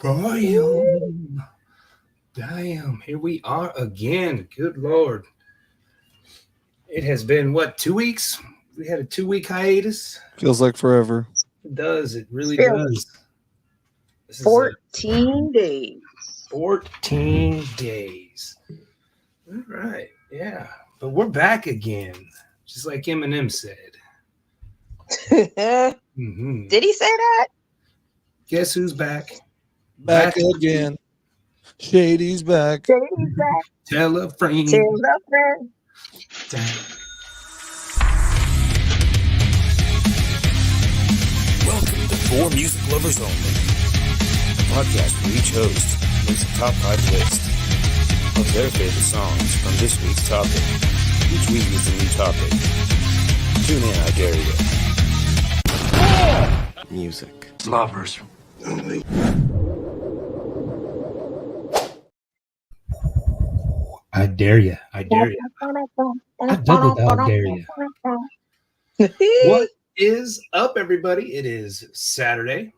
Damn. Damn. Here we are again. Good Lord. It has been, 2 weeks? We had a 2-week hiatus. Feels like forever. It does. It really does. This is 14 days. 14 days. All right. Yeah. But we're back again. Just like Eminem said. Mm-hmm. Did he say that? Guess who's back? Back again. Shady's back. Shady's back. Tell a friend. Tell a friend. Welcome to For Music Lovers Only, a podcast where each host makes a top 5 list of their favorite songs from this week's topic. Each week is a new topic. Tune in, I dare you. Music Lovers Only. I dare you. I dare you. I double dog dare you. What is up, everybody? It is Saturday.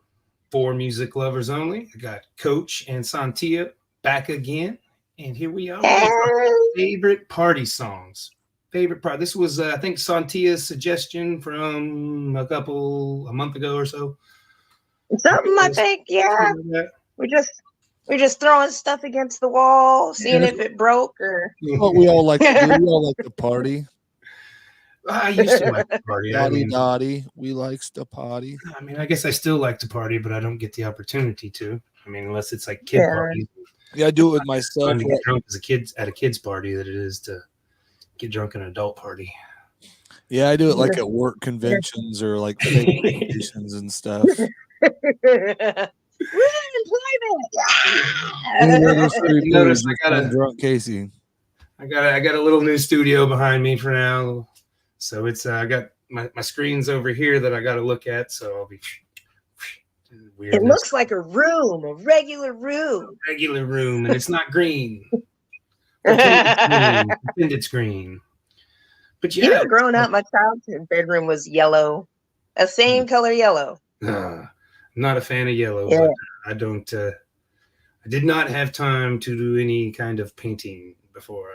For Music Lovers Only. I got Coach and Sontia back again. And here we are with our favorite party songs. This was, I think, Sontia's suggestion from a month ago or so. Something, I think, yeah. We're just throwing stuff against the wall, seeing if it broke or. What we all like to do. We all like to party. I used to like to party. Naughty. We likes to party. I mean, I guess I still like to party, but I don't get the opportunity to. I mean, unless it's like kid parties. Yeah, I do it with myself. Fun to get drunk as a kid at a kid's party that it is to get drunk at an adult party. Yeah, I do it like at work conventions or like conventions and stuff. We're in Notice I got a drunk Casey. I got a little new studio behind me for now, so it's I got my screens over here that I got to look at. So I'll be weird. It looks like a regular room, and it's not green. Pretend it's green. But yeah, growing up, my childhood bedroom was yellow, a same color yellow. I'm not a fan of yellow, yeah. But I don't. I did not have time to do any kind of painting before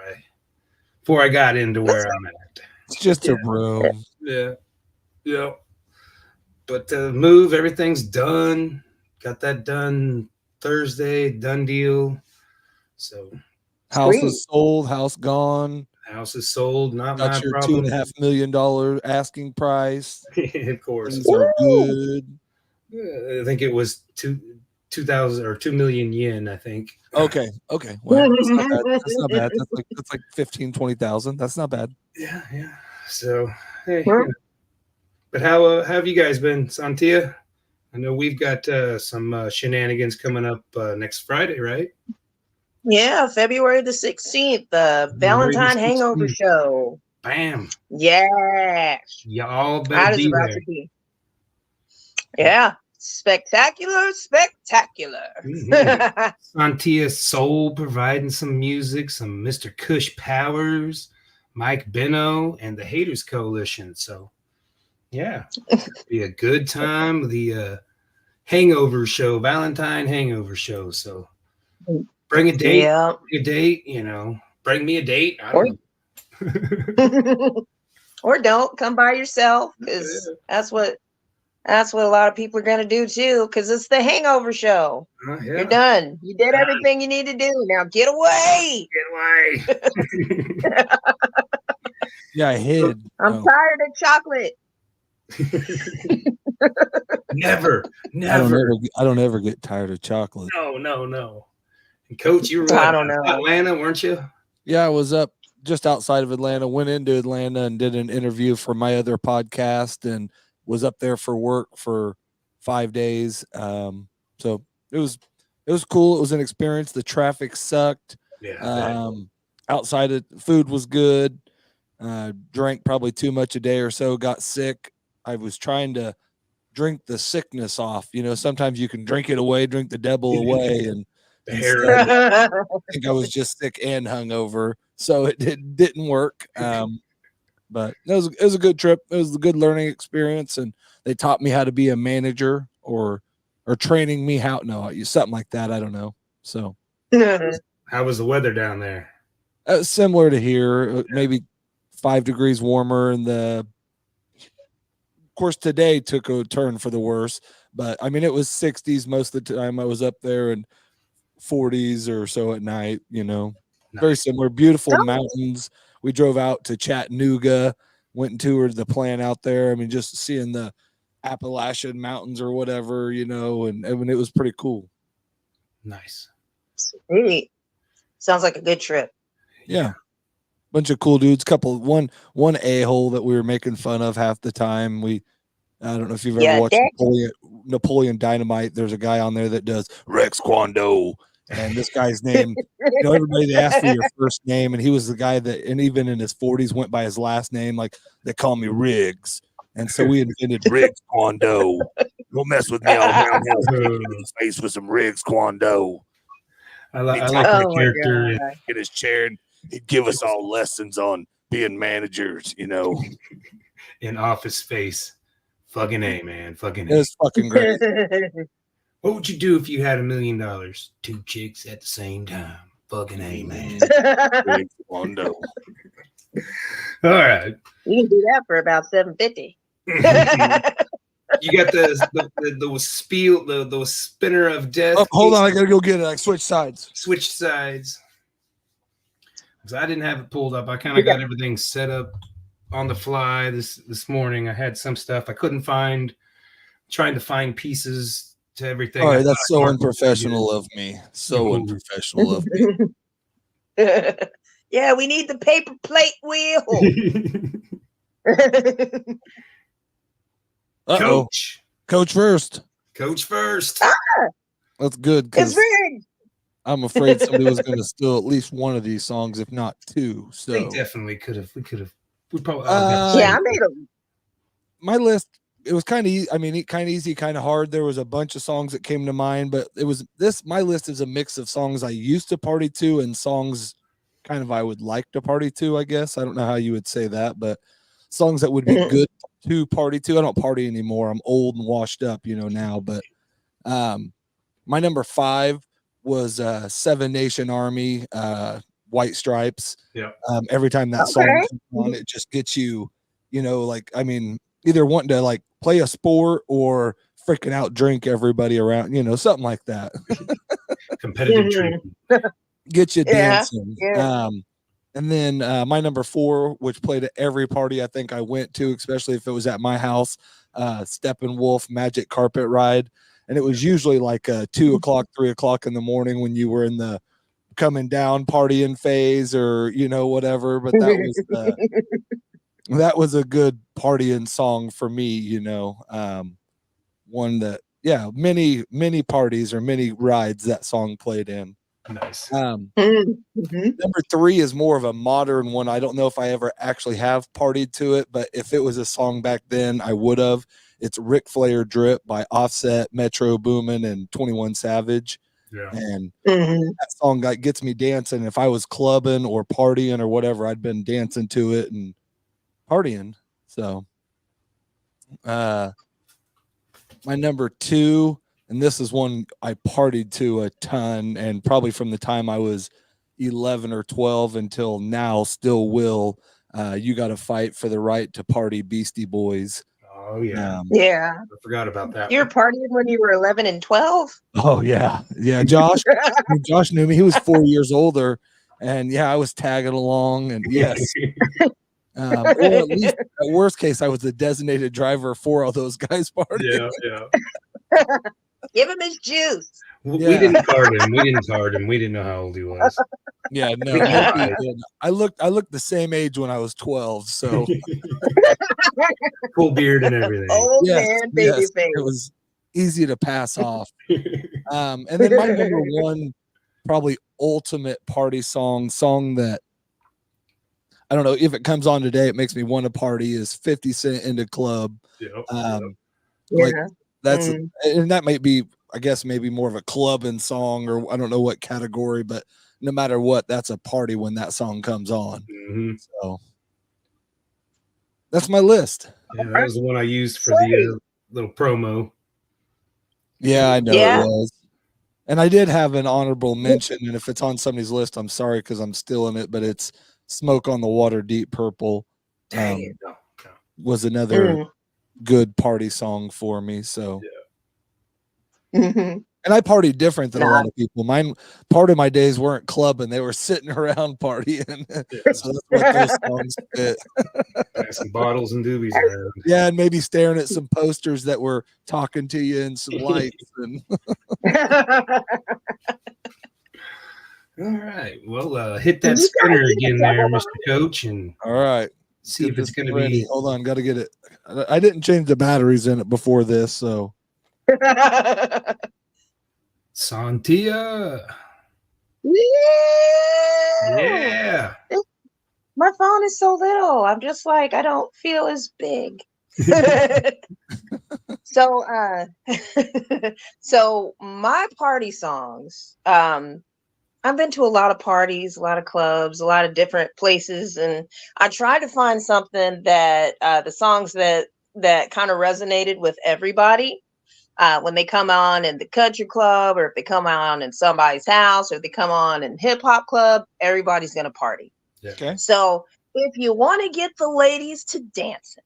I got into where I'm at. It's just a room. Yeah. But move, everything's done. Got that done Thursday, done deal. So house is sold, house gone. House is sold, not got my your problem. $2.5 million asking price. Of course. Things are good. I think it was 2,000 or 2 million yen, I think. Okay. Well, that's not bad. That's like 15, 20,000. That's not bad. Yeah. So, hey. But how have you guys been, Sontia? I know we've got some shenanigans coming up next Friday, right? Yeah, February the 16th, the Valentine Hangover Show. Bam. Yeah. Y'all better be there. To be. Yeah. Spectacular. Mm-hmm. Sontia Soul providing some music, some Mr. Cush Powers, Mike Benno, and the Haters Coalition. So, yeah, it'll be a good time. The Hangover Show, Valentine Hangover Show. So, bring a date. Yeah. Bring a date. Bring me a date. I don't know. Or don't come by yourself, because that's what a lot of people are going to do too, because it's the Hangover Show. Yeah. You're done. You did everything you need to do. Now get away. Yeah, I hid. I'm tired of chocolate. Never. I don't ever get tired of chocolate. No. And Coach, you were Atlanta, weren't you? Yeah, I was up just outside of Atlanta, went into Atlanta and did an interview for my other podcast and was up there for work for 5 days. So it was cool. It was an experience. The traffic sucked. Yeah. Outside of food was good. Drank probably too much a day or so, got sick. I was trying to drink the sickness off. Sometimes you can drink it away, drink the devil away. And I think I was just sick and hungover. So it didn't work. But it was a good trip. It was a good learning experience, and they taught me how to be a manager or or training me how. No, something like that. I don't know. So How was the weather down there? similar to here, maybe 5 degrees warmer, and of course today took a turn for the worse. But I mean, it was 60s most of the time I was up there, and 40s or so at night. Nice. Very similar. Beautiful mountains. We drove out to Chattanooga, went and toured the plant out there. I mean, just seeing the Appalachian Mountains or whatever, and I mean, it was pretty cool. Nice. Sweet. Sounds like a good trip. Yeah. Bunch of cool dudes. One a-hole that we were making fun of half the time. I don't know if you've ever watched Napoleon Dynamite. There's a guy on there that does Rex Kwon-Do. And this guy's name, everybody, they asked for your first name, and he was the guy that, and even in his 40s, went by his last name. Like, they call me Riggs. And so we invented Riggs Kwon-Do. Don't mess with me all around his face with some Riggs Kwon-Do. I like that character. In his chair, and he'd give us all lessons on being managers, In Office Space. Fucking A, man. Fucking A. It was fucking great. What would you do if you had $1 million? 2 chicks at the same time. Fucking A, man. All right. You can do that for about $750. You got the spiel, the spinner of death. Oh, hold on, I gotta go get it. I switch sides. Switch sides. Because I didn't have it pulled up. I kind of got everything set up on the fly this morning. I had some stuff I couldn't find. Trying to find pieces to everything. All right, that's so unprofessional of me. So unprofessional of me. Yeah, we need the paper plate wheel. Coach first. Coach first. That's good. It's rigged. I'm afraid somebody was going to steal at least one of these songs, if not 2. So they definitely could have. We probably. Yeah, I made them. My list. It was kind of easy. I mean, kind of easy, kind of hard. There was a bunch of songs that came to mind, but my list is a mix of songs I used to party to and songs kind of I would like to party to, I guess. I don't know how you would say that, but songs that would be good to party to. I don't party anymore. I'm old and washed up, now, but my number 5 was 7 Nation Army, White Stripes. Yeah. Every time that song comes on, it just gets you, either wanting to like play a sport or freaking out drink everybody around, something like that. Competitive drinking. Get you dancing. Yeah. And then my number 4, which played at every party I think I went to, especially if it was at my house, Steppenwolf Magic Carpet Ride. And it was usually like 2 o'clock, 3 o'clock in the morning when you were in the coming down partying phase or, whatever. But that was a good partying song for me, one that, many parties or many rides that song played in. Nice. Number 3 is more of a modern one. I don't know if I ever actually have partied to it, but if it was a song back then, I would have. It's Ric Flair Drip by Offset, Metro Boomin, and 21 Savage. Yeah. And that song gets me dancing. If I was clubbing or partying or whatever, I'd been dancing to it and partying. So my number 2, and this is one I partied to a ton, and probably from the time I was 11 or 12 until now still will. You Got to Fight for the Right to Party, Beastie Boys. Oh yeah. Yeah. I forgot about that. You were partying when you were 11 and 12? Oh yeah. Josh knew me. He was 4 years older, and I was tagging along, and yes. Or at least at worst case, I was the designated driver for all those guys' parties. Yeah. Give him his juice. We didn't card him. We didn't know how old he was. Yeah, no. I looked the same age when I was 12, so full beard and everything. Old man, baby face. It was easy to pass off. And then my number 1, probably ultimate party song that I don't know if it comes on today, it makes me want to party, is 50 Cent Into Club. That's and that might be, I guess, maybe more of a clubbing song, or I don't know what category, but no matter what, that's a party when that song comes on. So that's my list. Yeah, that was the one I used for the little promo. Yeah, I know Yeah. it was. And I did have an honorable mention, and if it's on somebody's list, I'm sorry because I'm stealing it, but it's Smoke on the Water, Deep Purple. Dang it. No. Was another Mm. good party song for me. So, Mhm. and I partied different than a Nah. lot of people. Part of my days weren't clubbing; they were sitting around partying. So that's what those songs fit. Got some bottles and doobies around. Yeah, and maybe staring at some posters that were talking to you and some lights. And All right. Well, hit Did that you spinner guys again get there, double Mr. Coach, and all right, see get if it's this going to ready. be Hold on, got to get it. I didn't change the batteries in it before this, so Sontia. Yeah. My phone is so little. I'm just like, I don't feel as big. So so my party songs, I've been to a lot of parties, a lot of clubs, a lot of different places, and I tried to find something that the songs that kind of resonated with everybody. When they come on in the country club, or if they come on in somebody's house, or if they come on in hip hop club, everybody's gonna party. Yeah. okay. So if you want to get the ladies to dancing,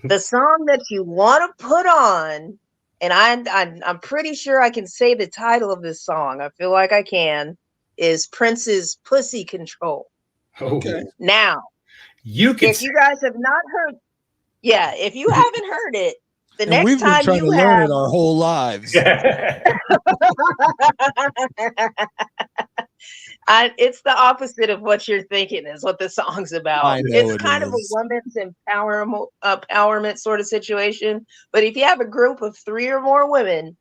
the song that you want to put on, and I'm pretty sure I can say the title of this song. I feel like I can. Is Prince's "Pussy Control." Okay. Now, You can if you guys have not heard, yeah, if you haven't heard it, the And next we've been time trying to you learn have, it our whole lives. it's the opposite of what you're thinking is what the song's about. I know It's it kind of a is. women's empowerment sort of situation. But if you have a group of 3 or more women,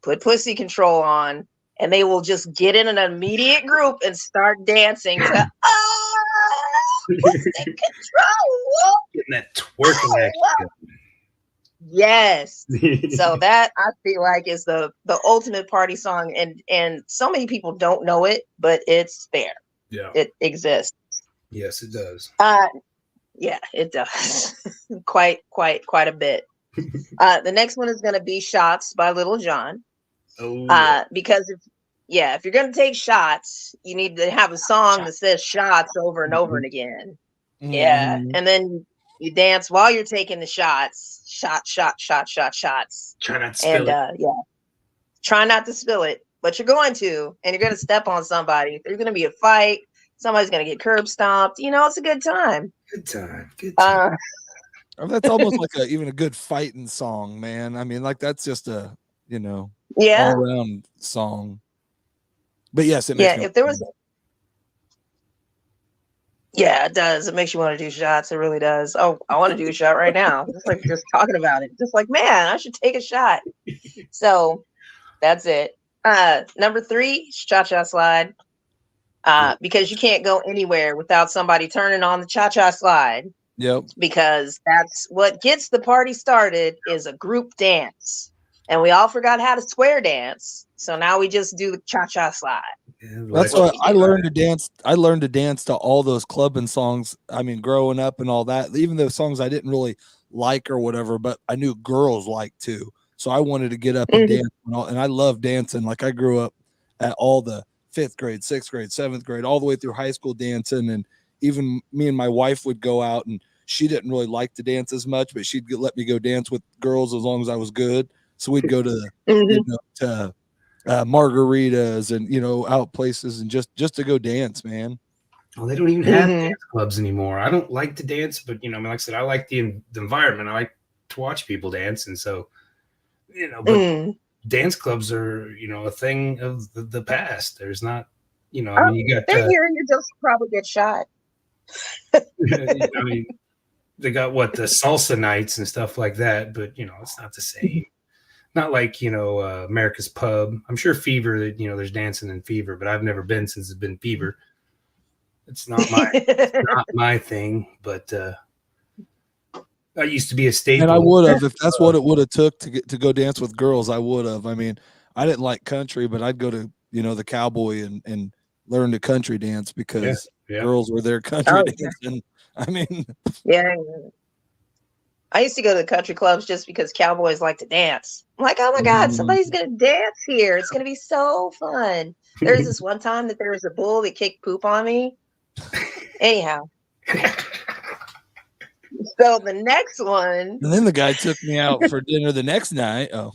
put Pussy Control on, and they will just get in an immediate group and start dancing to Pussy Control. Getting that twerking action. Yes. So that I feel like is the ultimate party song, and so many people don't know it, but it's there. Yeah. It exists. Yes, it does. Yeah, it does. quite a bit. The next one is going to be Shots by Little John. Oh, yeah. Because if you're going to take shots, you need to have a song that says shots over and over and again. Yeah. Mhm. And then you dance while you're taking the shots. Shots. Try not to spill it. Try not to spill it, but you're going to, and you're going to step on somebody. There's going to be a fight. Somebody's going to get curb stomped. It's a good time. Good time. Good time. That's almost like even a good fighting song, man. I mean, like that's just a all around song. But yes, it makes me if there was. Yeah, it does. It makes you want to do shots. It really does. Oh, I want to do a shot right now. Just talking about it. Just like, man, I should take a shot. So that's it. Number 3, Cha-Cha Slide. Because you can't go anywhere without somebody turning on the Cha-Cha Slide. Yep. Because that's what gets the party started, is a group dance. And we all forgot how to square dance. So now we just do the Cha-Cha Slide. Yeah, That's what I learned to dance. I learned to dance to all those clubbing songs. I mean, growing up and all that, even those songs I didn't really like or whatever, but I knew girls liked to. So I wanted to get up and dance and I love dancing. Like I grew up at all the 5th grade, 6th grade, 7th grade, all the way through high school dancing. And even me and my wife would go out, and she didn't really like to dance as much, but she'd let me go dance with girls as long as I was good. So we'd go to, to margaritas and out places and just to go dance, man. Well, they don't even have dance clubs anymore. I don't like to dance, but I mean, like I said, I like the environment. I like to watch people dance, and so but dance clubs are a thing of the past. There's not I mean, you got they're here, and you just probably get shot. I mean, they got the salsa nights and stuff like that, but it's not the same. Not like America's Pub. I'm sure Fever, that there's dancing in Fever, but I've never been since it's been Fever. It's not my thing, but I used to be a staple. And I would have, if that's what it would have took to go dance with girls, I would have. I mean, I didn't like country, but I'd go to the Cowboy and learn the country dance because girls were there country dancing. I mean, I used to go to the country clubs just because cowboys like to dance. I'm like, oh my God, somebody's going to dance here. It's going to be so fun. There was this one time that there was a bull that kicked poop on me. Anyhow. So the next one. And then the guy took me out for dinner the next night. Oh.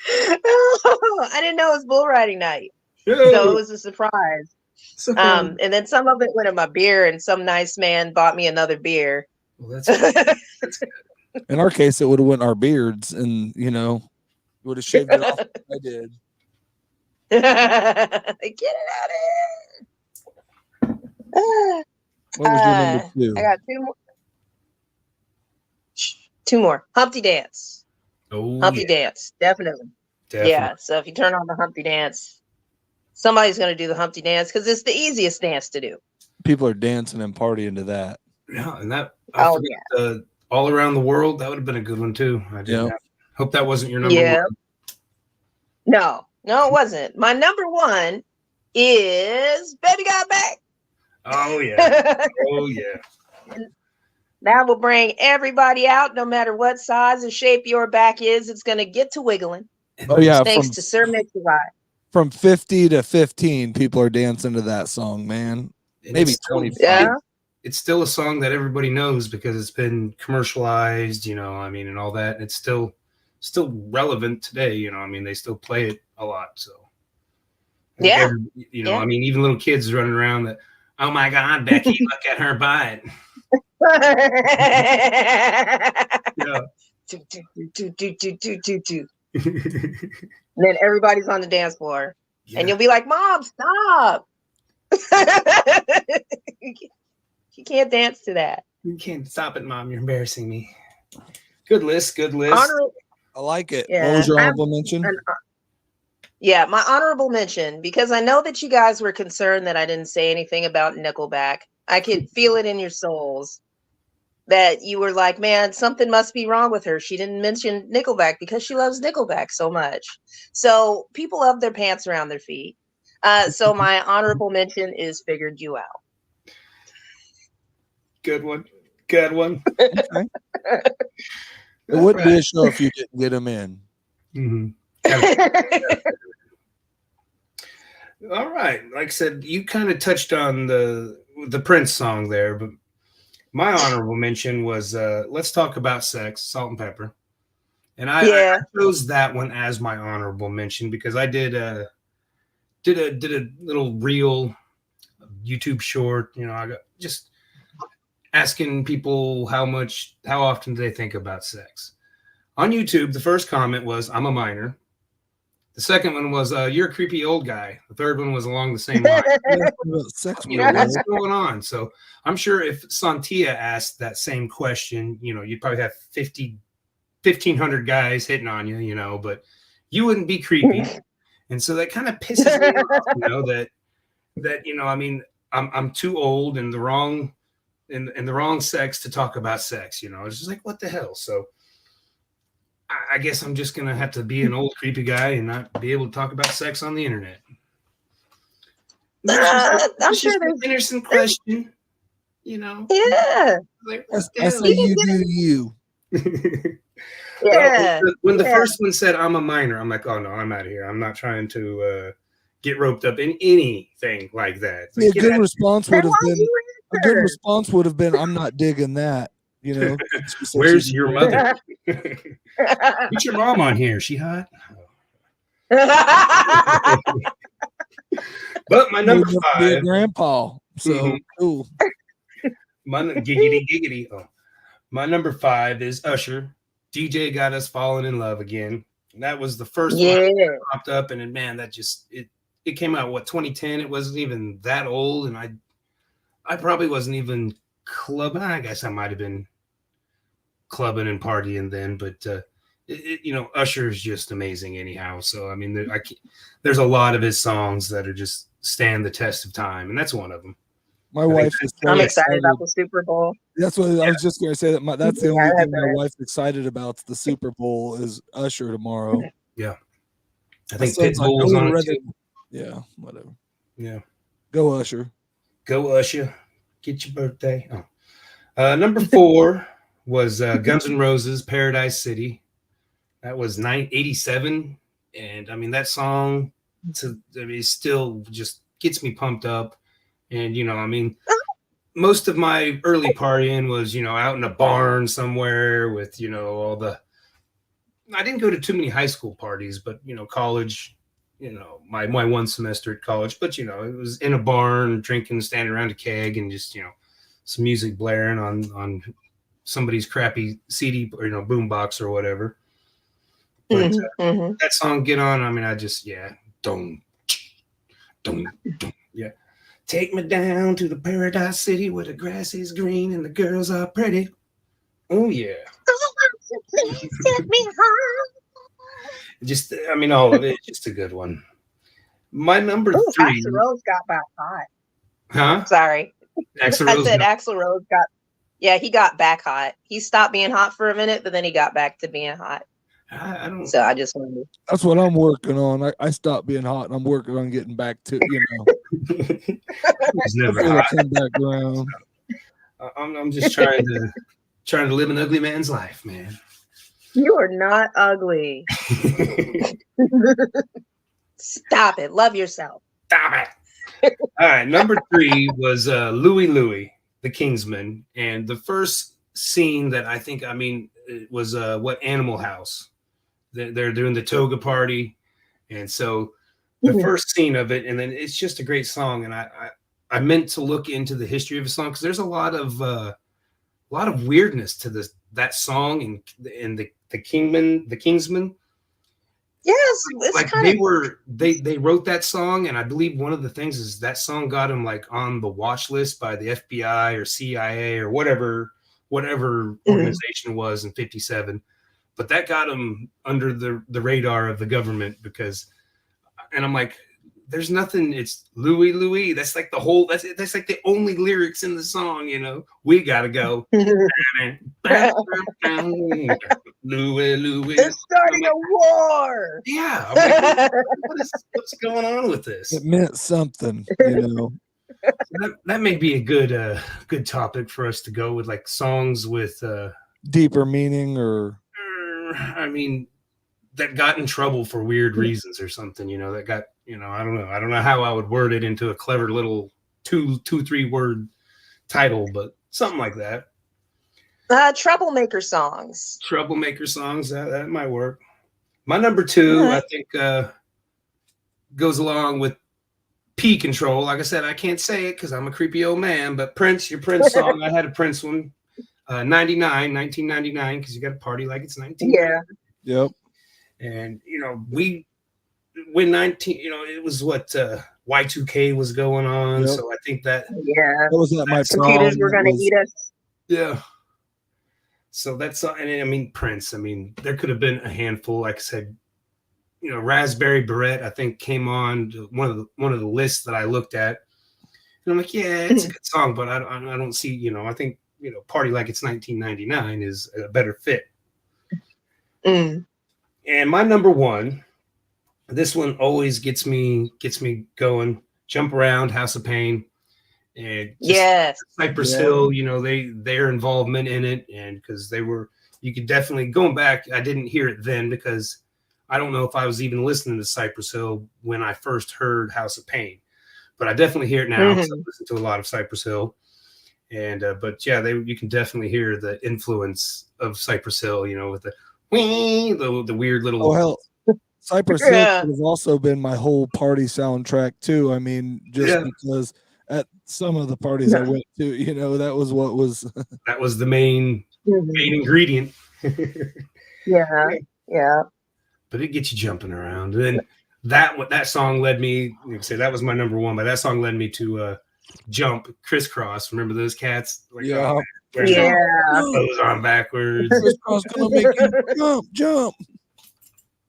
I didn't know it was bull riding night. So it was a surprise. And then some of it went in my beer, and some nice man bought me another beer. Well, that's good. In our case, it would have went our beards, and would have shaved it off. I did. Get it out of here. What was your number 2? I got two more. Humpty Dance. Oh, Humpty Dance, definitely. Yeah. So if you turn on the Humpty Dance, somebody's going to do the Humpty Dance because it's the easiest dance to do. People are dancing and partying to that. Yeah, and that All Around the World, that would have been a good one too. I did hope that wasn't your number one. No, it wasn't. My number 1 is Baby Got Back. Oh yeah. Oh yeah. That will bring everybody out, no matter what size and shape your back is. It's going to get to wiggling. Oh yeah. Thanks to Sir Mix-a Lot. From 50 to 15, people are dancing to that song, man. And maybe 25. It's still a song that everybody knows because it's been commercialized, and all that. And it's still relevant today, they still play it a lot. So even little kids running around that, oh my God, Becky, look at her butt. And then everybody's on the dance floor. And you'll be like, Mom, stop. You can't dance to that. You can't stop it, Mom. You're embarrassing me. Good list. I like it. Yeah. What was your honorable mention? My honorable mention, because I know that you guys were concerned that I didn't say anything about Nickelback. I could feel it in your souls that you were like, man, something must be wrong with her. She didn't mention Nickelback because she loves Nickelback so much. So people love their pants around their feet. So my honorable mention is Figured You Out. Good one. Okay. It wouldn't be a show if you didn't get them in. Mm-hmm. All right. Like I said, you kind of touched on the Prince song there, but my honorable mention was Let's Talk About Sex, Salt and Pepper. And I chose that one as my honorable mention because I did a little reel YouTube short, I got just asking people how often do they think about sex. On YouTube, the first comment was, I'm a minor. The second one was, you're a creepy old guy. The third one was along the same line. Sex, what's going on? So I'm sure if Sontia asked that same question, you'd probably have 1,500 guys hitting on you, but you wouldn't be creepy. And so that kind of pisses me off, that I'm too old and the wrong sex to talk about sex, It's just like, what the hell? So I guess I'm just going to have to be an old creepy guy and not be able to talk about sex on the internet. I'm sure there's an innocent question, Yeah. I say you do you. Yeah. When the first one said I'm a minor, I'm like, oh no, I'm out of here. I'm not trying to get roped up in anything like that. Like, a good response would have been, I'm not digging that. Where's your mother? Get your mom on here. She hot? But my number 5. Be a grandpa. So cool. My giggity. Oh. My number 5 is Usher. DJ Got Us Falling in Love Again. And that was the first one that popped up, and man, that just it came out 2010. It wasn't even that old, and I probably wasn't even clubbing. I guess I might have been clubbing and partying then, but Usher is just amazing anyhow. So there's a lot of his songs that are just stand the test of time, and that's one of them. I'm excited about the Super Bowl. That's what I was just going to say. That's the only thing my wife's excited about. The Super Bowl is Usher tomorrow. Yeah, I think Pitbull was on it too. Yeah, whatever. Yeah, go Usher. Go Usher. Get your birthday. Number 4 was Guns N' Roses, Paradise City. That was 1987. And I mean, that song still just gets me pumped up. And, I mean, most of my early partying was, out in a barn somewhere with, I didn't go to too many high school parties, but, college, my one semester at college, but, it was in a barn, drinking, standing around a keg and just, some music blaring on somebody's crappy CD or, boombox or whatever. But that song, Get On, I mean, I just, don't, yeah. Take me down to the Paradise City where the grass is green and the girls are pretty. Oh, yeah. Please take me home. Just, I mean, all of it, just a good one. My number 3. Axl Rose got back hot. Huh? Sorry. Axl I Rose said Axl Rose he got back hot. He stopped being hot for a minute, but then he got back to being hot. I don't. So I just wanted to. That's what I'm working on. I stopped being hot, and I'm working on getting back to, It's never I'll hot. come back around. I'm just trying to live an ugly man's life, man. You are not ugly. Stop it. Love yourself. Stop it. All right. Number 3 was Louie Louie, the Kingsman. And the first scene that it was what Animal House. They're doing the toga party. And so the first scene of it, and then it's just a great song. And I meant to look into the history of the song because there's a lot of weirdness to that song and the Kingsman. Yes, it's like they wrote that song, and I believe one of the things is that song got him like on the watch list by the FBI or CIA or whatever organization was in 57. But that got him under the radar of the government and I'm like, there's nothing. It's Louie Louie. That's like the whole. That's like the only lyrics in the song. We gotta go. Louie Louie. They're starting a war. Yeah. I'm like, what's going on with this? It meant something, That may be a good topic for us to go with, like songs with deeper meaning, or I mean, that got in trouble for weird reasons or something. That got. I don't know how I would word it into a clever little 2-3 word title, but something like that. Troublemaker songs. Troublemaker songs, that might work. My number 2, I think, goes along with P Control. Like I said, I can't say it because I'm a creepy old man, but Prince, your Prince song. I had a Prince one, 1999, because you got to party like it's 19. Yeah. Yep. And, when 19, it was what Y2K was going on. Yep. So I think that was not my computers were going to eat us. Yeah. So that's, and I mean, Prince, there could have been a handful, like I said, Raspberry Beret, I think came on one of the lists that I looked at. And I'm like, yeah, it's a good song, but I don't see, I think, Party Like It's 1999 is a better fit. And my number 1, this one always gets me going. Jump Around, House of Pain, and Cypress Hill. Their involvement in it, and because you could definitely going back. I didn't hear it then because I don't know if I was even listening to Cypress Hill when I first heard House of Pain, but I definitely hear it now because I listen to a lot of Cypress Hill, and you can definitely hear the influence of Cypress Hill. With the weird little. Oh hell. Cypress Hill has also been my whole party soundtrack too. Because at some of the parties I went to, that was what was that was the main ingredient. Yeah. But it gets you jumping around. And then that song led me, that was my number 1, but that song led me to Jump, Crisscross. Remember those cats? Like, clothes on backwards. Crisscross gonna make you jump.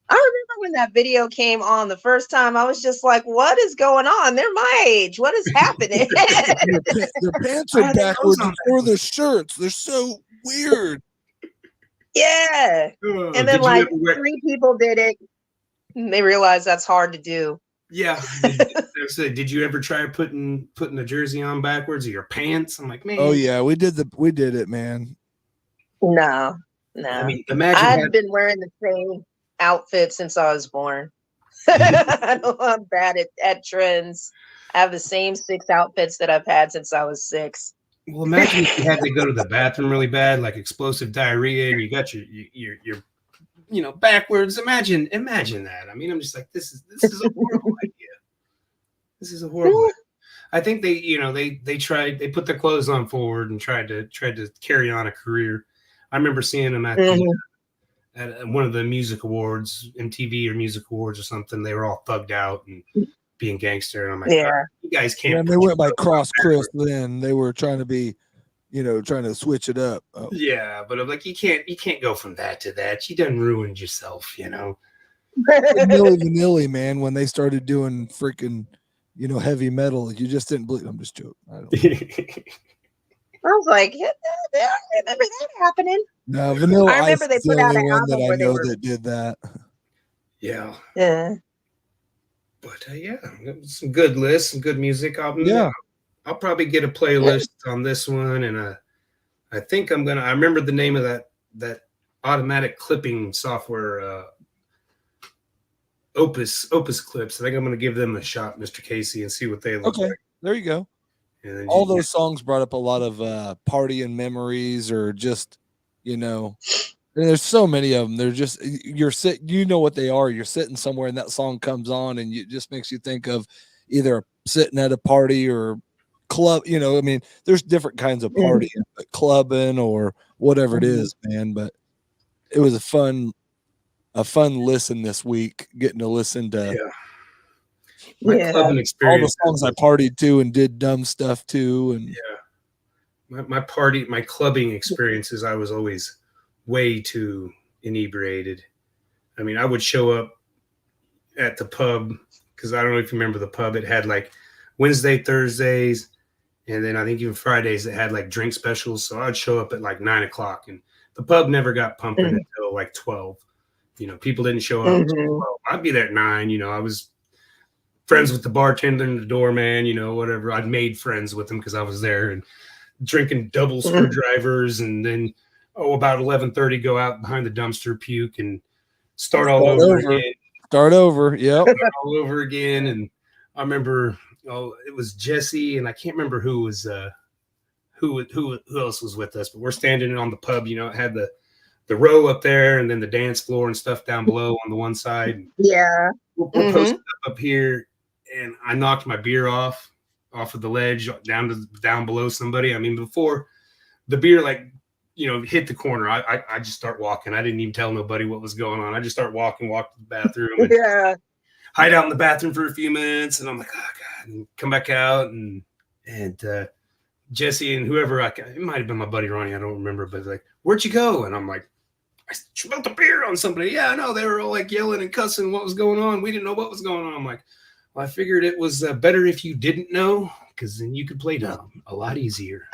I remember when that video came on the first time, I was just like, what is going on? They're my age. What is happening? Their pants are backwards before their shirts. They're so weird. Yeah. And then like 3 people did it. And they realized that's hard to do. Yeah. gonna say, did you ever try putting the jersey on backwards or your pants? I'm like, man. Oh yeah, we did it, man. No. I mean, imagine I've been wearing the same outfit since I was born. I'm bad at trends. I have the same 6 outfits that I've had since I was 6. Well, imagine if you had to go to the bathroom really bad, like explosive diarrhea, and you got your backwards. Imagine that. I mean, I'm just like, this is a horrible idea. This is a horrible idea. I think they tried, they put their clothes on forward and tried to carry on a career. I remember seeing them at at one of the music awards, MTV or music awards or something. They were all thugged out and being gangster. And I'm like, yeah, you guys can't. And they went by Cross Chris then. They were trying to be, trying to switch it up. Oh. Yeah, but I'm like, you can't go from that to that. You done ruined yourself, Milli Vanilli, man, when they started doing freaking, heavy metal, you just didn't believe. I'm just joking. I was like, I remember that happening. No, Vanilla I remember Ice they put out an album that I where they know were... that did that. Yeah. Yeah. But some good lists, some good music. I'll probably get a playlist on this one, and I think I remember the name of that automatic clipping software, Opus Clips. I think I'm gonna give them a shot, Mr. Casey, and see what they look like. There you go. And then all those songs brought up a lot of party and memories, or just and there's so many of them. They're just what they are. You're sitting somewhere and that song comes on, and it just makes you think of either sitting at a party or club. I mean, there's different kinds of partying, clubbing or whatever it is, man. But it was a fun listen this week, getting to listen to my clubbing experience. All the songs I partied to and did dumb stuff to, and my clubbing experiences, I was always way too inebriated. I mean, I would show up at the pub, because I don't know if you remember the pub. It had like Wednesday, Thursdays, and then I think even Fridays it had like drink specials. So I'd show up at like 9:00, and the pub never got pumping until like 12. People didn't show up until 12. I'd be there at 9. I was friends with the bartender and the doorman, whatever. I'd made friends with them because I was there, and drinking double screwdrivers, and then about 11:30 go out behind the dumpster, puke, and start all over again. Start over, yep. All over again. And I remember, it was Jesse, and I can't remember who was who else was with us, but we're standing on the pub. It had the row up there, and then the dance floor and stuff down below on the one side. Yeah, we're posted up here, and I knocked my beer off of the ledge down below somebody. I mean, before the beer hit the corner, I just start walking. I didn't even tell nobody what was going on. I just start walking, walk to the bathroom, and hide out in the bathroom for a few minutes, and I'm like, oh God, and come back out, and Jesse and whoever, it might have been my buddy Ronnie, I don't remember, but like, where'd you go? And I'm like, I smelled the beer on somebody. Yeah, I know. They were all like yelling and cussing what was going on. We didn't know what was going on. I'm like, well, I figured it was better if you didn't know, because then you could play dumb a lot easier.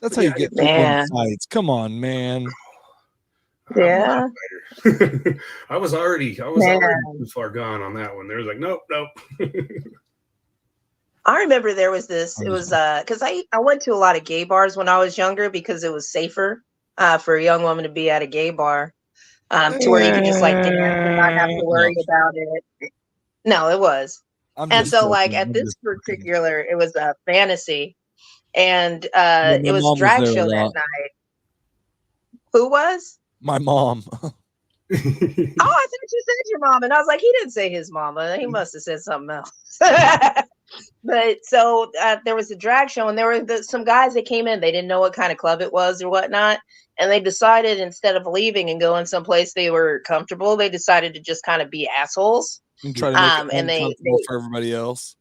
That's how you get people in fights. Come on, man. Yeah. I was already too far gone on that one. They was like, nope. I remember there was this. It was because I went to a lot of gay bars when I was younger, because it was safer for a young woman to be at a gay bar, to where you could just like dance and not have to worry about it. No, it was. And so like at this particular, it was a Fantasy, and it was drag show that night. Who was? My mom. Oh, I thought you said your mom, and I was like, he didn't say his mama. He must have said something else. But so there was a drag show, and there were some guys that came in. They didn't know what kind of club it was or whatnot, and they decided, instead of leaving and going someplace they were comfortable, they decided to just kind of be assholes and try to make it uncomfortable for everybody else.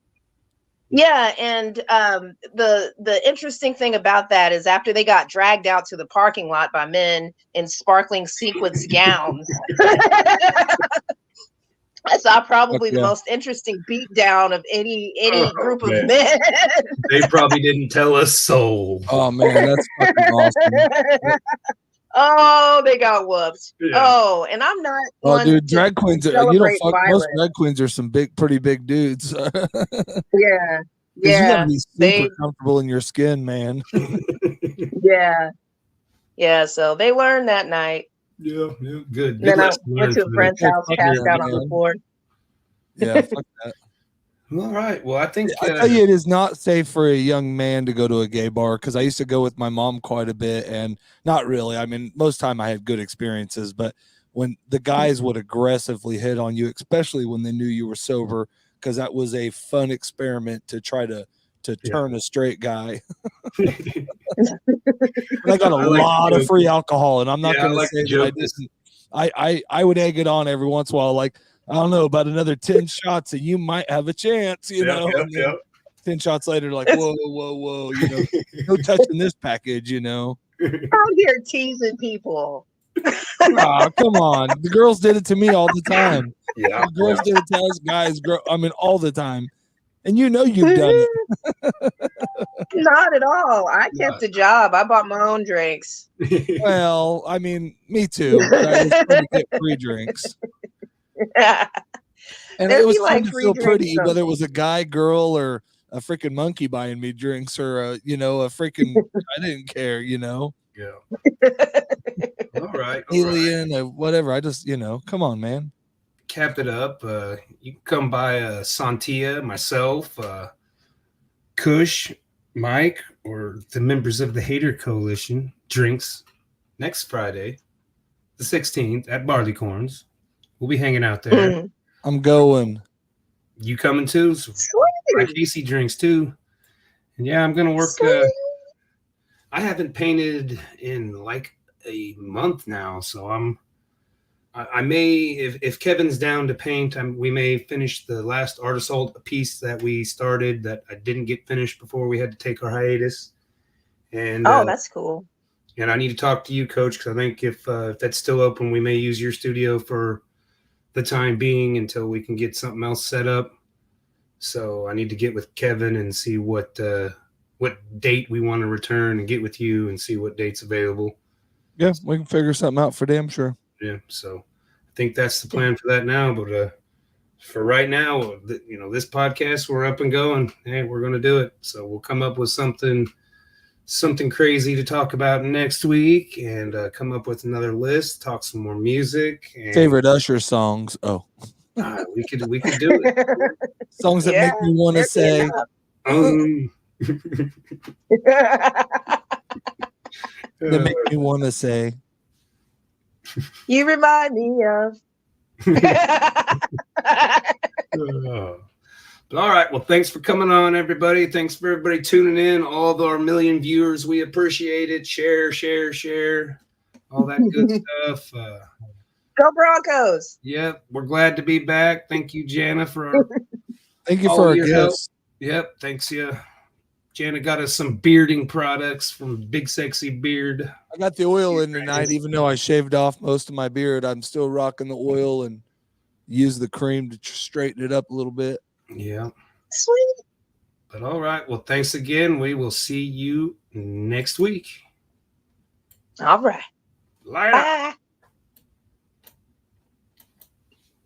Yeah, and the interesting thing about that is, after they got dragged out to the parking lot by men in sparkling sequins gowns, I saw probably the most interesting beatdown of any group of men. They probably didn't tell a soul. Oh man, that's fucking awesome. Oh, they got whooped. Yeah. Oh, and I'm not. Oh, one dude, to drag queens are, celebrate most violence. drag queens are some pretty big dudes. Yeah, You gotta yeah, be super they, comfortable in your skin, man. yeah. So they learned that night. Yeah, good. And then I lesson went learned to a from friend's Yeah, house, fuck passed yeah, out on the man. floor. Yeah, fuck that. it. All right. Well, I think I tell you, it is not safe for a young man to go to a gay bar because I used to go with my mom quite a bit, and not really. I mean, most time I had good experiences, but when the guys would aggressively hit on you, especially when they knew you were sober, because that was a fun experiment to try to turn a straight guy. And I got a I like lot the of joke. free alcohol, and I'm not Yeah, I going to like say the that I joke. didn't. I would egg it on every once in a while, like, I don't know, about another 10 shots and you might have a chance, you know. And then 10 shots later, like, whoa, you know, no touching this package, you know. Out here teasing people. Oh, come on. The girls did it to me all the time. Yeah. The girls did it to us guys, all the time. And you know you've done it. Not at all. I kept a job. I bought my own drinks. Well, I mean, me too. But I was trying to get free drinks. And There'd it was be, fun like, to free feel drinks pretty, from- whether it was a guy, girl, or a freaking monkey buying me drinks, or a freaking I didn't care, you know. Yeah. All right. Alien or whatever. I just, come on, man. Cap it up. You can come by Sontia, myself, Kush, Mike, or the members of the Hater Coalition drinks next Friday, the 16th at Barleycorns. We'll be hanging out there. I'm going. You coming too? So my Casey drinks too. And yeah, I'm gonna work. I haven't painted in like a month now, so I may, if Kevin's down to paint, we may finish the last artist hold piece that we started that I didn't get finished before we had to take our hiatus. And that's cool. And I need to talk to you, Coach, because I think if that's still open, we may use your studio for the time being until we can get something else set up. So I need to get with Kevin and see what date we want to return, and get with you and see what date's available. Yeah, we can figure something out for damn sure. Yeah, so I think that's the plan for that now. But for right now, this podcast, we're up and going. Hey, we're going to do it. So we'll come up with something crazy to talk about next week, and come up with another list, talk some more music. And, favorite Usher songs. Oh, we could do it. Songs that make me want to say. That make me want to say. You remind me of. But all right. Well, thanks for coming on, everybody. Thanks for everybody tuning in. All of our million viewers, we appreciate it. Share, all that good stuff. Go Broncos. Yep, we're glad to be back. Thank you, Jana, for Thank you for our guests. Yep, thanks you. Jana got us some bearding products from Big Sexy Beard. I got the oil in tonight, even though I shaved off most of my beard. I'm still rocking the oil and use the cream to straighten it up a little bit. Yeah. Sweet. But all right. Well, thanks again. We will see you next week. All right. Light up. Bye.